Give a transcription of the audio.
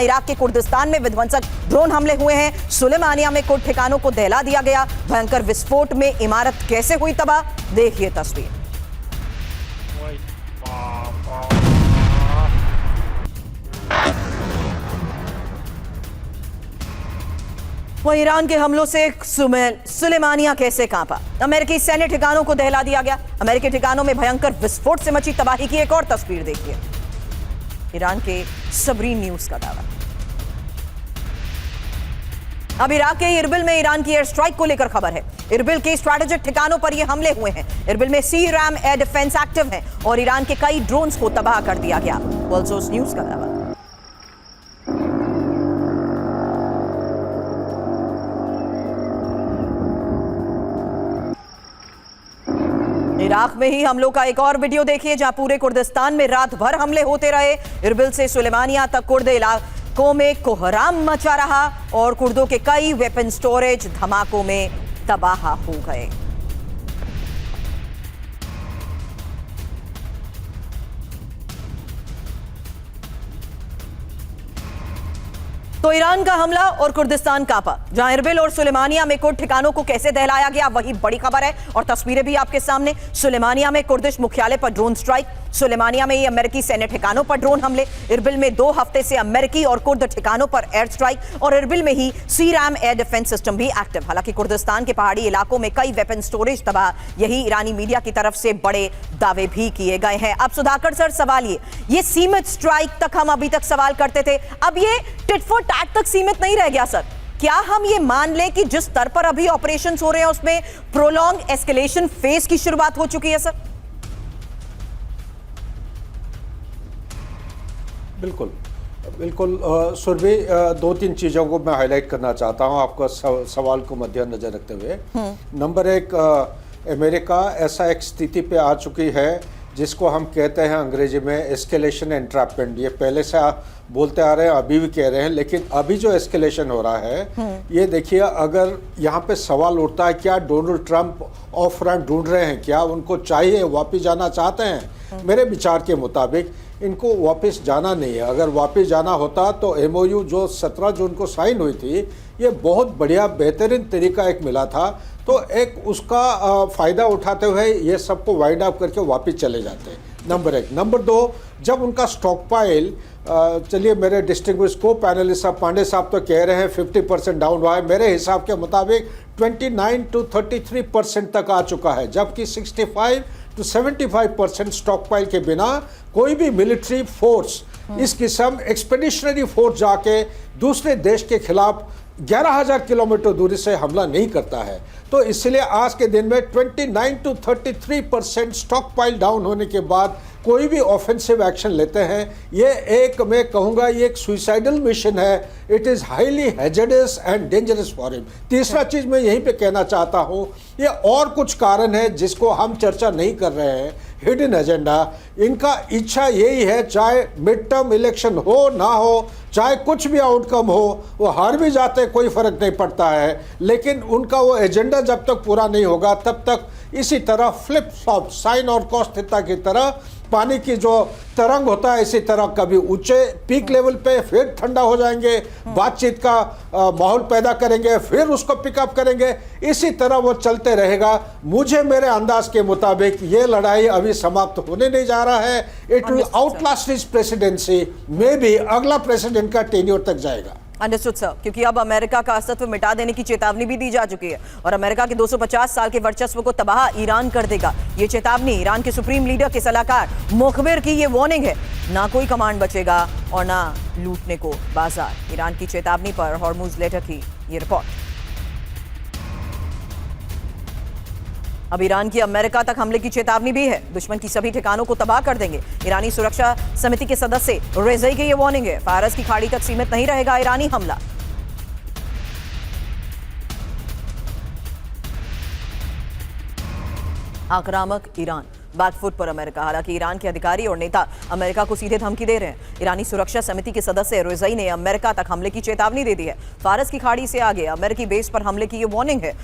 Iraq के Kurdistan में विध्वंसक ड्रोन हमले हुए हैं। सुलेमानिया में कुछ ठिकानों को दहला दिया गया। भयंकर विस्फोट में इमारत कैसे हुई तबाह, देखिए तस्वीर। वहीं ईरान के हमलों से सुलेमानिया कैसे कांपा। अमेरिकी सैन्य ठिकानों को दहला दिया गया। अमेरिकी ठिकानों में भयंकर विस्फोट से मची तबाही की एक और तस्वीर देखिए। ईरान के सबरीन न्यूज का दावा। अब इराक के इरबिल में ईरान की एयर स्ट्राइक को लेकर खबर है। इरबिल के स्ट्रैटेजिक ठिकानों पर यह हमले हुए हैं। इरबिल में सी-रैम एयर डिफेंस एक्टिव है और ईरान के कई ड्रोन्स को तबाह कर दिया गया। वर्ल्ड सोर्स न्यूज का दावा। इराक में ही हमलों का एक और वीडियो देखिए, जहां पूरे कुर्दिस्तान में रात भर हमले होते रहे। इरबिल से सुलेमानिया तक कुर्द इलाकों में कोहराम मचा रहा और कुर्दों के कई वेपन स्टोरेज धमाकों में तबाह हो गए। तो ईरान का हमला और कुर्दिस्तान कांपा। जहां इरबिल और सुलेमानिया में कुछ ठिकानों को कैसे दहलाया गया, वही बड़ी खबर है और तस्वीरें भी आपके सामने। सुलेमानिया में कुर्दिश मुख्यालय पर ड्रोन स्ट्राइक। सुलेमानिया में ही अमेरिकी सैन्य ठिकानों पर ड्रोन हमले। इरबिल में 2 हफ्ते से अमेरिकी और कुर्द ठिकानों पर एयर स्ट्राइक और इरबिल में ही सी-रैम एयर डिफेंस सिस्टम भी एक्टिव। हालांकि कुर्दिस्तान के पहाड़ी इलाकों में कई वेपन स्टोरेज तबाह, यही ईरानी मीडिया की तरफ से बड़े दावे भी किए गए हैं। अब सुधाकर सर, सवाल ये सीमित स्ट्राइक तक हम अभी तक सवाल करते थे, अब ये टिट फॉर टैट तक सीमित नहीं रह गया सर? क्या हम ये मान लें कि जिस स्तर पर अभी ऑपरेशंस हो रहे हैं उसमें प्रोलॉन्ग एस्केलेशन फेज की शुरुआत हो चुकी है सर? बिल्कुल बिल्कुल सुरभि, 2-3 चीज़ों को मैं हाईलाइट करना चाहता हूं आपका सवाल को मद्देनजर रखते हुए। नंबर 1, अमेरिका ऐसा एक स्थिति पे आ चुकी है जिसको हम कहते हैं अंग्रेजी में एस्केलेशन एंट्रैपमेंट। ये पहले से बोलते आ रहे हैं, अभी भी कह रहे हैं, लेकिन अभी जो एस्केलेशन हो रहा है ये देखिए, अगर यहाँ पे सवाल उठता है क्या डोनाल्ड ट्रंप ऑफ रैंप ढूंढ रहे हैं, क्या उनको चाहिए वापस जाना चाहते हैं? मेरे विचार के मुताबिक इनको वापस जाना नहीं है। अगर वापस जाना होता तो MOU जो 17 जून को साइन हुई थी, ये बहुत बढ़िया बेहतरीन तरीका एक मिला था, तो एक उसका फ़ायदा उठाते हुए ये सबको वाइंड अप करके वापस चले जाते हैं। नंबर 1। नंबर 2, जब उनका स्टॉक पाइल, चलिए मेरे डिस्टिंग्विश को पैनलिस्ट साहब पांडे साहब तो कह रहे हैं 50% डाउन हुआ है, मेरे हिसाब के मुताबिक 29 to 33% तक आ चुका है, जबकि 65 to 75% स्टॉक पाइल के बिना कोई भी मिलिट्री फोर्स इस किस्म एक्सपेडिशनरी फोर्स जाके दूसरे देश के खिलाफ 11,000 किलोमीटर दूरी से हमला नहीं करता है। तो इसलिए आज के दिन में 29 to 33% स्टॉक पाइल डाउन होने के बाद कोई भी ऑफेंसिव एक्शन लेते हैं, ये एक, मैं कहूँगा ये एक सुइसाइडल मिशन है। It is highly hazardous and dangerous for him. तीसरा चीज़ मैं यहीं पे कहना चाहता हूँ, ये और कुछ कारण है जिसको हम चर्चा नहीं कर रहे हैं, हिडन एजेंडा। इनका इच्छा यही है, चाहे मिड टर्म इलेक्शन हो ना हो, चाहे कुछ भी आउटकम हो, वो हार भी जाते कोई फ़र्क नहीं पड़ता है, लेकिन उनका वो एजेंडा जब तक पूरा नहीं होगा तब तक इसी तरह फ्लिप फ्लॉप, साइन और कॉस थीटा की तरह पानी की जो तरंग होता है, इसी तरह कभी ऊंचे पीक लेवल पे फिर ठंडा हो जाएंगे, बातचीत का माहौल पैदा करेंगे, फिर उसको पिकअप करेंगे, इसी तरह वो चलते रहेगा। मुझे मेरे अंदाज के मुताबिक ये लड़ाई अभी समाप्त होने नहीं जा रहा है। It will Outlast his presidency, may be अगला प्रेसिडेंट का टेन्योर तक जाएगा। अंडरस्टूड सर, क्योंकि अब अमेरिका का अस्तित्व मिटा देने की चेतावनी भी दी जा चुकी है और अमेरिका के 250 साल के वर्चस्व को तबाह ईरान कर देगा। ये चेतावनी ईरान के सुप्रीम लीडर के सलाहकार मुखबिर की ये वार्निंग है। ना कोई कमांड बचेगा और ना लूटने को बाजार। ईरान की चेतावनी पर हॉर्मुज लेटर की ये रिपोर्ट। अब ईरान की अमेरिका तक हमले की चेतावनी भी है। दुश्मन की सभी ठिकानों को तबाह कर देंगे। ईरानी सुरक्षा समिति के सदस्य रेज़ई की ये वार्निंग है। फारस की खाड़ी तक सीमित नहीं रहेगा ईरानी हमला। आक्रामक ईरान, बैकफुट पर अमेरिका। हालांकि ईरान के अधिकारी और नेता अमेरिका को सीधे धमकी दे रहे हैं। ईरानी सुरक्षा समिति के सदस्य रेज़ई ने अमेरिका तक हमले की चेतावनी दे दी है। फारस की खाड़ी से आगे अमेरिकी बेस पर हमले की ये वार्निंग है।